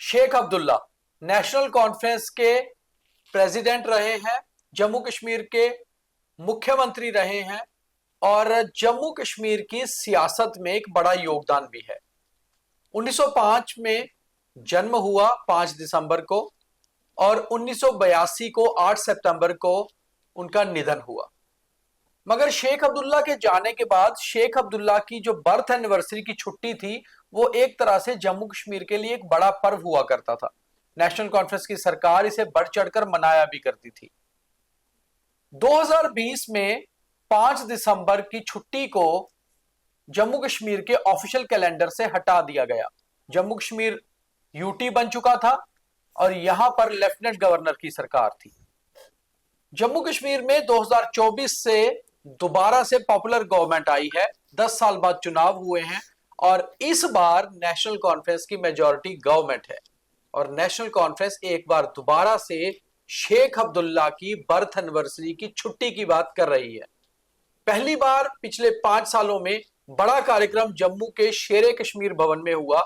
Sheikh Abdullah national conference के president रहे हैं, जम्मू कश्मीर के मुख्यमंत्री रहे हैं और जम्मू कश्मीर की सियासत में एक बड़ा योगदान भी है। 1905 में जन्म हुआ 5 दिसंबर को और 1982 को 8 सितंबर को उनका निधन हुआ। मगर शेख अब्दुल्ला के जाने के बाद शेख अब्दुल्ला की जो बर्थ एनिवर्सरी की छुट्टी थी वो एक तरह से जम्मू कश्मीर के लिए एक बड़ा पर्व हुआ करता था। नेशनल कॉन्फ्रेंस की सरकार इसे बढ़ चढ़कर मनाया भी करती थी। 2020 में 5 दिसंबर की छुट्टी को जम्मू कश्मीर के ऑफिशियल कैलेंडर से हटा दिया गया। जम्मू कश्मीर यूटी बन चुका था और यहां पर लेफ्टिनेंट गवर्नर की सरकार थी। जम्मू कश्मीर में 2024 से दोबारा से पॉपुलर गवर्नमेंट आई है, 10 साल बाद चुनाव हुए हैं और इस बार नेशनल कॉन्फ्रेंस की मेजॉरिटी गवर्नमेंट है और नेशनल कॉन्फ्रेंस एक बार दोबारा से शेख अब्दुल्ला की बर्थ एनिवर्सरी की छुट्टी की बात कर रही है। पहली बार पिछले 5 सालों में बड़ा कार्यक्रम जम्मू के शेरे कश्मीर भवन में हुआ,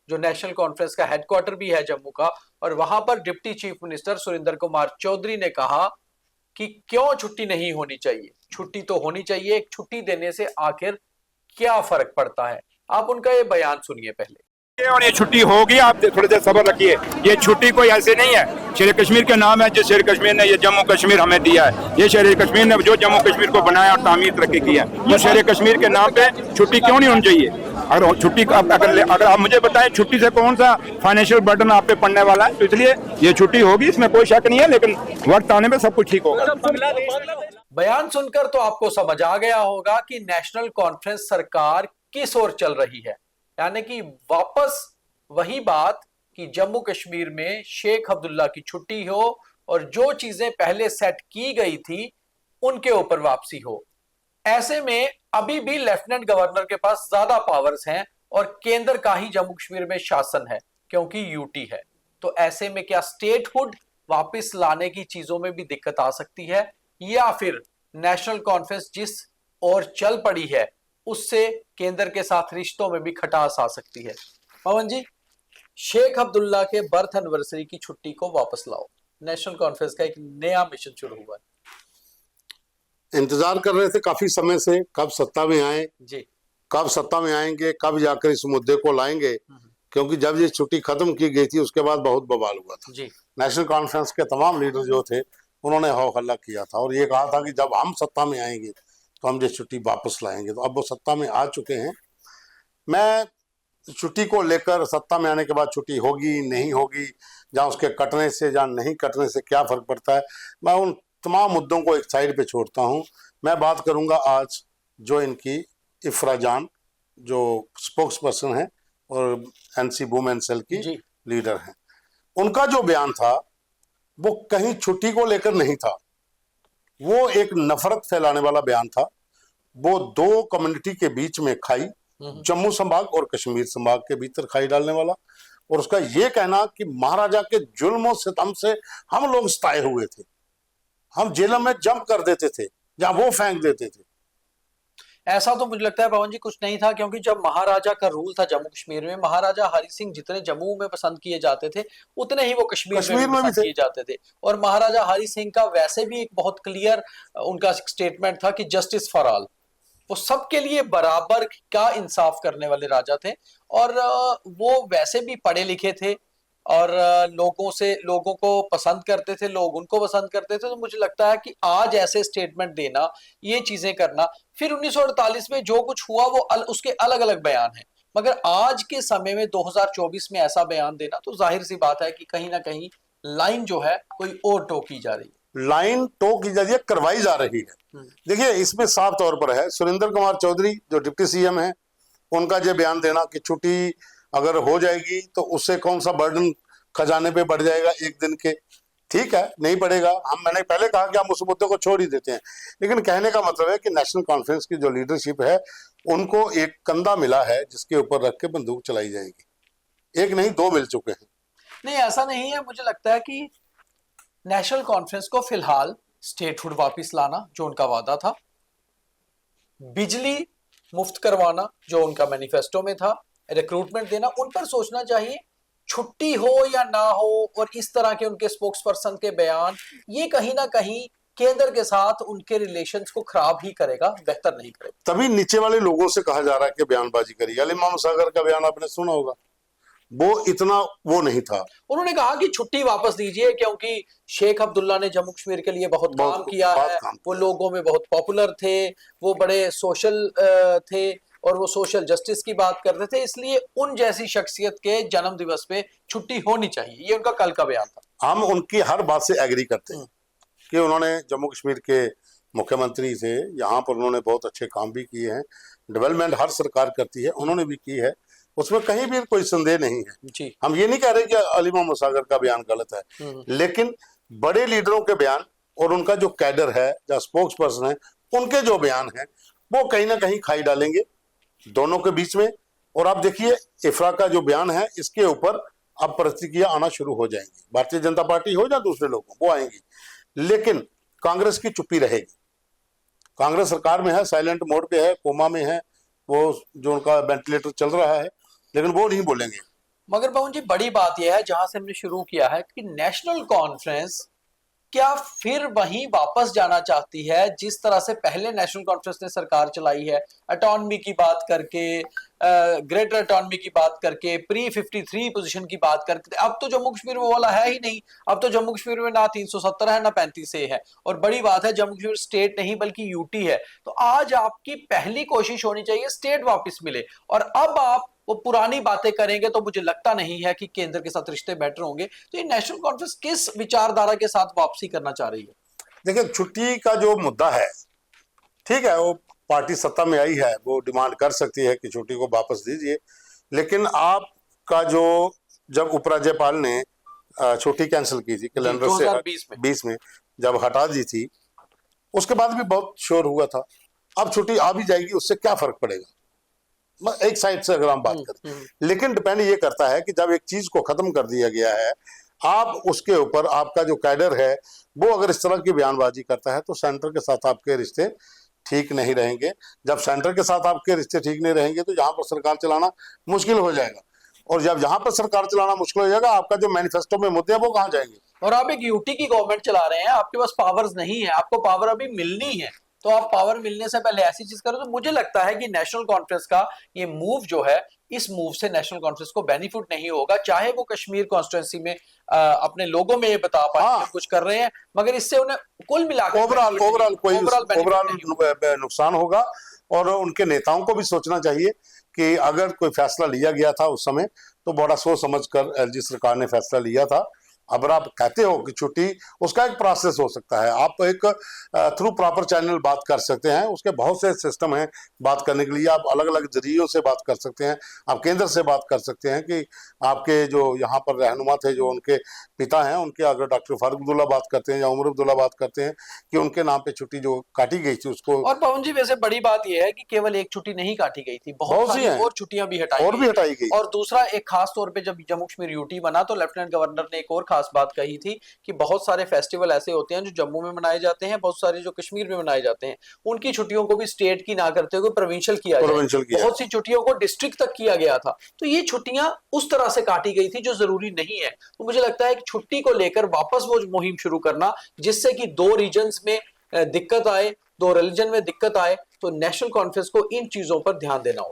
जो नेशनल कॉन्फ्रेंस का हेडक्वार्टर भी है जम्मू का, और वहां पर deputy chief minister Surendra Kumar Chaudhary ने कहा कि क्यों छुट्टी नहीं होनी चाहिए, छुट्टी तो होनी चाहिए, एक छुट्टी देने से आखिर क्या फर्क पड़ता है। आप उनका ये बयान सुनिए पहले। और ये छुट्टी होगी, आप थोड़ी देर सब्र रखिए। ये छुट्टी कोई ऐसे नहीं है, शेर कश्मीर के नाम है, जिस शेर कश्मीर ने ये जम्मू कश्मीर हमें दिया है। ये शेर कश्मीर ने जो जम्मू कश्मीर को बनाया और तामीर तरक्की की है, ये शेर कश्मीर के नाम पे छुट्टी क्यों नहीं होनी चाहिए? अगर छुट्टी अगर आप मुझे बताएं छुट्टी से कौन सा फाइनेंशियल बर्डन आप पे पड़ने वाला है, तो इसलिए ये छुट्टी होगी, इसमें कोई शक नहीं है, लेकिन वक्त आने में सब कुछ ठीक होगा। बयान सुनकर तो आपको समझ आ गया होगा कि नेशनल कॉन्फ्रेंस सरकार किस ओर चल रही है, यानी कि वापस वही बात कि जम्मू कश्मीर में शेख अब्दुल्ला की छुट्टी हो और जो चीजें पहले सेट की गई थी उनके ऊपर वापसी हो। ऐसे में अभी भी लेफ्टिनेंट गवर्नर के पास ज्यादा पावर्स हैं और केंद्र का ही जम्मू कश्मीर में शासन है क्योंकि यूटी है। तो ऐसे में क्या स्टेटहुड वापस लाने की चीजों में भी दिक्कत आ सकती है, या फिर नेशनल कॉन्फ्रेंस जिस और चल पड़ी है उससे केंद्र के साथ रिश्तों में भी खटास आ सकती है। पवन जी, शेख अब्दुल्ला के बर्थ एनिवर्सरी की छुट्टी को वापस लाओ, नेशनल कॉन्फ्रेंस का एक नया मिशन शुरू हुआ है। इंतजार कर रहे थे काफी समय से, कब सत्ता में आए जी, कब सत्ता में आएंगे, कब जाकर इस मुद्दे को लाएंगे, क्योंकि जब ये छुट्टी खत्म की गई थी उसके बाद बहुत बवाल हुआ था जी। नेशनल कॉन्फ्रेंस के तमाम लीडर जो थे उन्होंने हो हल्ला किया था और ये कहा था कि जब हम सत्ता में आएंगे तो हम ये छुट्टी वापस लाएंगे। तो अब वो सत्ता में आ चुके हैं। मैं छुट्टी को लेकर सत्ता में आने के बाद छुट्टी होगी नहीं होगी, जहाँ उसके कटने से जहाँ नहीं कटने से क्या फर्क पड़ता है, मैं उन तमाम मुद्दों को एक साइड पे छोड़ता हूँ। मैं बात करूंगा आज जो इनकी इफ्रा जान, जो स्पोक्स पर्सन है और एनसी वुमेन सेल की लीडर हैं, उनका जो बयान था वो कहीं छुट्टी को लेकर नहीं था, वो एक नफरत फैलाने वाला बयान था। वो दो कम्युनिटी के बीच में खाई, जम्मू संभाग और कश्मीर संभाग के भीतर खाई डालने वाला, और उसका ये कहना कि महाराजा के जुल्म सितम से हम लोग सताए हुए थे, हम जेलों में जंप कर देते थे जहां वो फेंक देते थे। ऐसा तो मुझे लगता है पवन जी कुछ नहीं था, क्योंकि जब महाराजा का रूल था जम्मू कश्मीर में, महाराजा हरि सिंह जितने जम्मू में पसंद किए जाते थे उतने ही वो कश्मीर में भी पसंद किए जाते थे। और महाराजा हरि सिंह का वैसे भी एक बहुत क्लियर उनका स्टेटमेंट था कि जस्टिस फॉर ऑल, वो सबके लिए बराबर का इंसाफ करने वाले राजा थे। और वो वैसे भी पढ़े लिखे थे और लोगों को पसंद करते थे, लोग उनको पसंद करते थे। तो मुझे लगता है कि आज ऐसे स्टेटमेंट देना, ये चीजें करना, फिर 1948 में जो कुछ हुआ वो उसके अलग अलग बयान है, मगर आज के समय में 2024 में ऐसा बयान देना तो जाहिर सी बात है कि कहीं ना कहीं लाइन जो है कोई और टो की जा रही है, लाइन टो की जा रही है, करवाई जा रही है। देखिए इसमें साफ तौर पर है, सुरेंद्र कुमार चौधरी जो डिप्टी सीएम है, उनका ये बयान देना कि छुट्टी अगर हो जाएगी तो उससे कौन सा बर्डन खजाने पे बढ़ जाएगा एक दिन के, ठीक है नहीं पड़ेगा। मैंने पहले कहा कि हम उस मुद्दे को छोड़ ही देते हैं, लेकिन कहने का मतलब है कि नेशनल कॉन्फ्रेंस की जो लीडरशिप है उनको एक कंधा मिला है जिसके ऊपर रख के बंदूक चलाई जाएगी। एक नहीं दो मिल चुके हैं। नहीं ऐसा नहीं है, मुझे लगता है कि नेशनल कॉन्फ्रेंस को फिलहाल स्टेटहुड वापस लाना जो उनका वादा था, बिजली मुफ्त करवाना जो उनका मैनिफेस्टो में था, रिक्रूटमेंट देना, उन पर सोचना चाहिए। छुट्टी हो या ना हो, और इस तरह के उनके स्पोक्स पर्सन के बयान, ये कहीं ना कहीं केंद्र के साथ उनके रिलेशंस को खराब ही करेगा, बेहतर नहीं करेगा। तभी नीचे वाले लोगों से कहा जा रहा है कि बयानबाजी करिए। अली मोहम्मद सागर का बयान आपने सुना होगा, वो इतना वो नहीं था। उन्होंने कहा कि छुट्टी वापस दीजिए, क्योंकि शेख अब्दुल्ला ने जम्मू कश्मीर के लिए बहुत काम किया है, वो लोगों में बहुत पॉपुलर थे, वो बड़े सोशल थे और वो सोशल जस्टिस की बात करते थे, इसलिए उन जैसी शख्सियत के जन्म दिवस पे छुट्टी होनी चाहिए। ये उनका कल का बयान था। हम उनकी हर बात से एग्री करते हैं कि उन्होंने जम्मू कश्मीर के मुख्यमंत्री थे, यहाँ पर उन्होंने बहुत अच्छे काम भी किए हैं। डेवलपमेंट हर सरकार करती है, उन्होंने भी की है, उसमें कहीं भी कोई संदेह नहीं है जी। हम ये नहीं कह रहे कि अली मोहम्मद सागर का बयान गलत है, लेकिन बड़े लीडरों के बयान और उनका जो कैडर है, जो स्पोक्स पर्सन है, उनके जो बयान है वो कहीं ना कहीं खाई डालेंगे दोनों के बीच में। और आप देखिए इफ्रा का जो बयान है, इसके ऊपर अब प्रतिक्रिया आना शुरू हो जाएंगी। भारतीय जनता पार्टी हो या दूसरे लोग वो आएंगी, लेकिन कांग्रेस की चुप्पी रहेगी। कांग्रेस सरकार में है, साइलेंट मोड पे है, कोमा में है, वो जो उनका वेंटिलेटर चल रहा है, लेकिन वो नहीं बोलेंगे। मगर पवन जी, बड़ी बात यह है, जहां से हमने शुरू किया है, कि नेशनल कॉन्फ्रेंस क्या फिर वहीं वापस जाना चाहती है जिस तरह से पहले नेशनल कॉन्फ्रेंस ने सरकार चलाई है, अटॉनमी की बात करके, ग्रेटर अटॉनमी की बात करके, प्री 53 पोजीशन की बात करके। अब तो जम्मू कश्मीर में वो वाला है ही नहीं। अब तो जम्मू कश्मीर में ना 370 है ना 35 है, और बड़ी बात है जम्मू कश्मीर स्टेट नहीं बल्कि यूटी है। तो आज आपकी पहली कोशिश होनी चाहिए स्टेट वापस मिले, और अब आप वो पुरानी बातें करेंगे तो मुझे लगता नहीं है कि केंद्र के साथ रिश्ते बेटर होंगे। तो ये नेशनल कॉन्फ्रेंस किस विचारधारा के साथ वापसी करना चाह रही है? देखिए, छुट्टी का जो मुद्दा है, ठीक है, वो पार्टी सत्ता में आई है, वो डिमांड कर सकती है कि छुट्टी को वापस दीजिए, लेकिन आपका जो जब उपराज्यपाल ने छुट्टी कैंसिल की थी कैलेंडर से 2020 में जब हटा दी थी, उसके बाद भी बहुत शोर हुआ था। अब छुट्टी आ भी जाएगी, उससे क्या फर्क पड़ेगा, एक साइड से अगर हम बात करें। लेकिन डिपेंड ये करता है कि जब एक चीज को खत्म कर दिया गया है, आप उसके ऊपर आपका जो कैडर है वो अगर इस तरह की बयानबाजी करता है, तो सेंटर के साथ आपके रिश्ते ठीक नहीं रहेंगे। जब सेंटर के साथ आपके रिश्ते ठीक नहीं रहेंगे तो यहाँ पर सरकार चलाना मुश्किल हो जाएगा, और जब यहाँ पर सरकार चलाना मुश्किल हो जाएगा, आपका जो मैनिफेस्टो में मुद्दे हैं वो कहाँ जाएंगे। और आप एक यूटी की गवर्नमेंट चला रहे हैं, आपके पास पावर्स नहीं है, आपको पावर अभी मिलनी है, तो आप पावर मिलने से पहले ऐसी चीज करो। तो मुझे लगता है कि नेशनल कॉन्फ्रेंस का ये मूव जो है, इस मूव से नेशनल कॉन्फ्रेंस को बेनिफिट नहीं होगा, चाहे वो कश्मीर कॉन्स्टिट्यूंसी में अपने लोगों में ये बता पाए कुछ कर रहे हैं, मगर इससे उन्हें कुल मिलाकर ओवरऑल नुकसान होगा। और उनके नेताओं को भी सोचना चाहिए कि अगर कोई फैसला लिया गया था उस समय, तो बड़ा सोच समझ कर एलजी सरकार ने फैसला लिया था। अगर आप कहते हो कि छुट्टी, उसका एक प्रोसेस हो सकता है, आप एक थ्रू प्रॉपर चैनल बात कर सकते हैं, उसके बहुत से सिस्टम हैं बात करने के लिए। आप अलग अलग जरियों से बात कर सकते हैं, आप केंद्र से बात कर सकते हैं कि आपके जो यहाँ पर रहनुमा थे, जो उनके पिता हैं, उनके अगर डॉक्टर फारूक अब्दुल्ला बात करते हैं या उमर अब्दुल्ला बात करते हैं कि उनके नाम पे छुट्टी जो काटी गई थी उसको। और पवन जी, वैसे बड़ी बात यह है कि केवल एक छुट्टी नहीं काटी गई थी, बहुत सी और छुट्टियां भी हटाई गई। और दूसरा, एक खास तौर पर जब जम्मू कश्मीर यूटी बना तो लेफ्टिनेंट गवर्नर ने एक और खास बात कही थी कि बहुत सारे फेस्टिवल ऐसे होते हैं जो जम्मू में मनाए जाते हैं, बहुत सारे जो कश्मीर में मनाए जाते हैं, उनकी छुट्टियों को भी स्टेट की ना करते हुए प्रोविंशियल किया जाए। बहुत सी छुट्टियों को डिस्ट्रिक्ट तक किया गया था, तो ये छुट्टियां उस तरह से काटी गई थी जो जरूरी नहीं है। तो मुझे लगता है कि छुट्टी को लेकर वापस वो मुहिम शुरू करना, जिससे कि दो रीजन्स में दिक्कत आए, दो रिलीजन में दिक्कत आए, तो नेशनल कॉन्फ्रेंस को इन चीजों पर ध्यान देना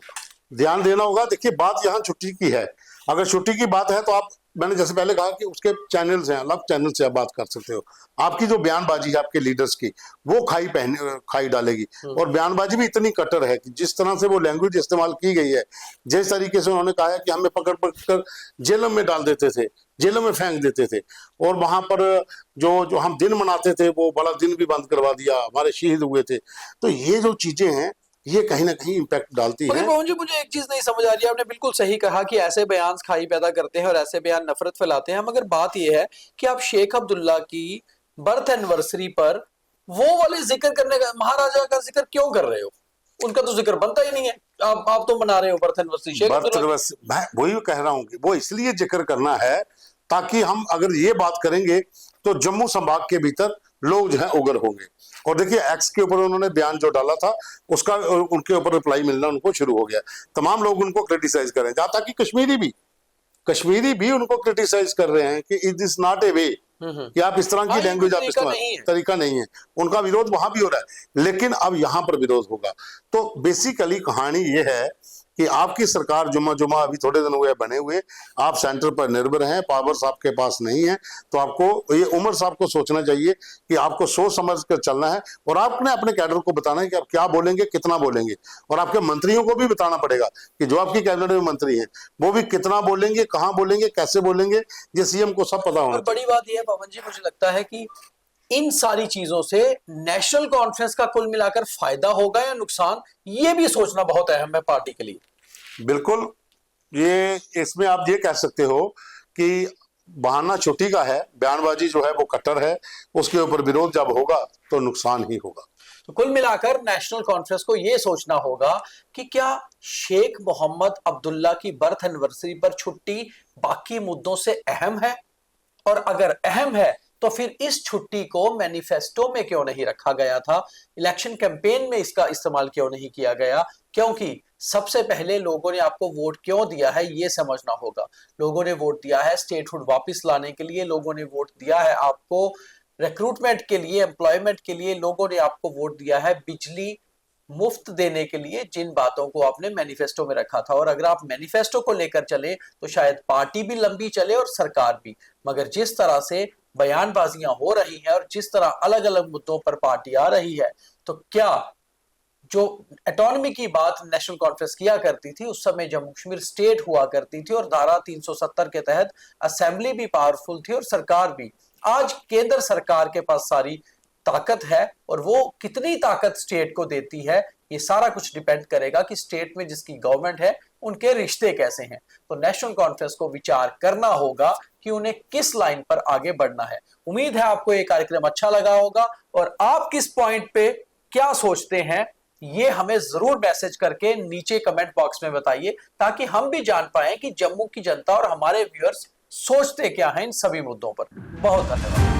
होगा। देखिए, बात यहाँ छुट्टी की है। अगर छुट्टी की बात है तो आप, मैंने जैसे पहले कहा कि उसके चैनल्स हैं, अलग चैनल से आप बात कर सकते हो। आपकी जो बयानबाजी है आपके लीडर्स की, वो खाई डालेगी। और बयानबाजी भी इतनी कट्टर है कि जिस तरह से वो लैंग्वेज इस्तेमाल की गई है, जिस तरीके से उन्होंने कहा है कि हमें पकड़ कर जेलों में डाल देते थे, जेलों में फेंक देते थे, और वहां पर जो हम दिन मनाते थे वो बड़ा दिन भी बंद करवा दिया, हमारे शहीद हुए थे। तो ये जो चीजें हैं, ये कहीं ना कहीं इम्पैक्ट डालती है। मोहन जी, मुझे एक चीज नहीं समझ आ रही है, आपने बिल्कुल सही कहा कि ऐसे बयान खाई पैदा करते हैं और ऐसे बयान नफरत फैलाते हैं, मगर बात यह है कि आप शेख अब्दुल्ला की बर्थ एनिवर्सरी पर वो वाले जिक्र करने का, महाराजा का जिक्र क्यों कर रहे हो? उनका तो जिक्र बनता ही नहीं है, आप तो मना रहे हो बर्थ एनिवर्सरी शेख अब्दुल्ला। मैं वही कह रहा हूँ कि वो इसलिए जिक्र करना है ताकि हम अगर ये बात करेंगे तो जम्मू संभाग के भीतर लोग जो है उग्र होंगे। और देखिए, एक्स के ऊपर उन्होंने बयान जो डाला था, उसका उनके ऊपर रिप्लाई मिलना उनको शुरू हो गया। तमाम लोग उनको क्रिटिसाइज करें, जहां तक कि कश्मीरी भी, कश्मीरी भी उनको क्रिटिसाइज कर रहे हैं कि इट इज नॉट ए वे, कि आप इस तरह की हाँ, ये लैंग्वेज आप तरीका इस्तेमाल, नहीं है। तरीका नहीं है। उनका विरोध वहां भी हो रहा है, लेकिन अब यहां पर विरोध होगा। तो बेसिकली कहानी ये है कि आपकी सरकार जुम्मा जुम्मा अभी थोड़े दिन हुए बने हुए, आप सेंटर पर निर्भर हैं, पावर्स आपके पास नहीं है। तो आपको ये उमर साहब को सोचना चाहिए कि आपको सोच समझ कर चलना है, और आपने अपने कैडर को बताना है कि आप क्या बोलेंगे, कितना बोलेंगे, और आपके मंत्रियों को भी बताना पड़ेगा कि जो आपकी कैबिनेट में मंत्री हैं वो भी कितना बोलेंगे, कहाँ बोलेंगे, कैसे बोलेंगे, ये सीएम को सब पता होना और बड़ी बात यह है पवन जी, मुझे लगता है कि इन सारी चीजों से नेशनल कॉन्फ्रेंस का कुल मिलाकर फायदा होगा या नुकसान, ये भी सोचना बहुत अहम है पार्टी के लिए। बिल्कुल, ये इसमें आप ये कह सकते हो कि बहाना छुट्टी का है, बयानबाजी जो है वो कट्टर है, उसके ऊपर विरोध जब होगा तो नुकसान ही होगा। तो कुल मिलाकर नेशनल कॉन्फ्रेंस को यह सोचना होगा कि क्या शेख मोहम्मद अब्दुल्ला की बर्थ एनिवर्सरी पर छुट्टी बाकी मुद्दों से अहम है, और अगर अहम है तो फिर इस छुट्टी को मैनिफेस्टो में क्यों नहीं रखा गया था, इलेक्शन कैंपेन में इसका इस्तेमाल क्यों नहीं किया गया, क्योंकि सबसे पहले लोगों ने आपको वोट क्यों दिया है ये समझना होगा। लोगों ने वोट दिया है स्टेटहुड वापस लाने के लिए, लोगों ने वोट दिया है आपको रिक्रूटमेंट के लिए, एम्प्लॉयमेंट के लिए, लोगों ने आपको वोट दिया है बिजली मुफ्त देने के लिए, जिन बातों को आपने मैनिफेस्टो में रखा था। और अगर आप मैनिफेस्टो को लेकर चले तो शायद पार्टी भी लंबी चले और सरकार भी, मगर जिस तरह से बयानबाजियां हो रही हैं और जिस तरह अलग अलग मुद्दों पर पार्टी आ रही है, तो क्या जो ऑटोनॉमी की बात नेशनल कॉन्फ्रेंस किया करती थी उस समय जम्मू कश्मीर स्टेट हुआ करती थी और धारा 370 के तहत असेंबली भी पावरफुल थी और सरकार भी। आज केंद्र सरकार के पास सारी ताकत है और वो कितनी ताकत स्टेट को देती है ये सारा कुछ डिपेंड करेगा कि स्टेट में जिसकी गवर्नमेंट है उनके रिश्ते कैसे हैं। तो नेशनल कॉन्फ्रेंस को विचार करना होगा कि उन्हें किस लाइन पर आगे बढ़ना है। उम्मीद है आपको ये कार्यक्रम अच्छा लगा होगा, और आप किस पॉइंट पे क्या सोचते हैं ये हमें जरूर मैसेज करके नीचे कमेंट बॉक्स में बताइए, ताकि हम भी जान पाएं कि जम्मू की जनता और हमारे व्यूअर्स सोचते क्या हैं इन सभी मुद्दों पर। बहुत धन्यवाद।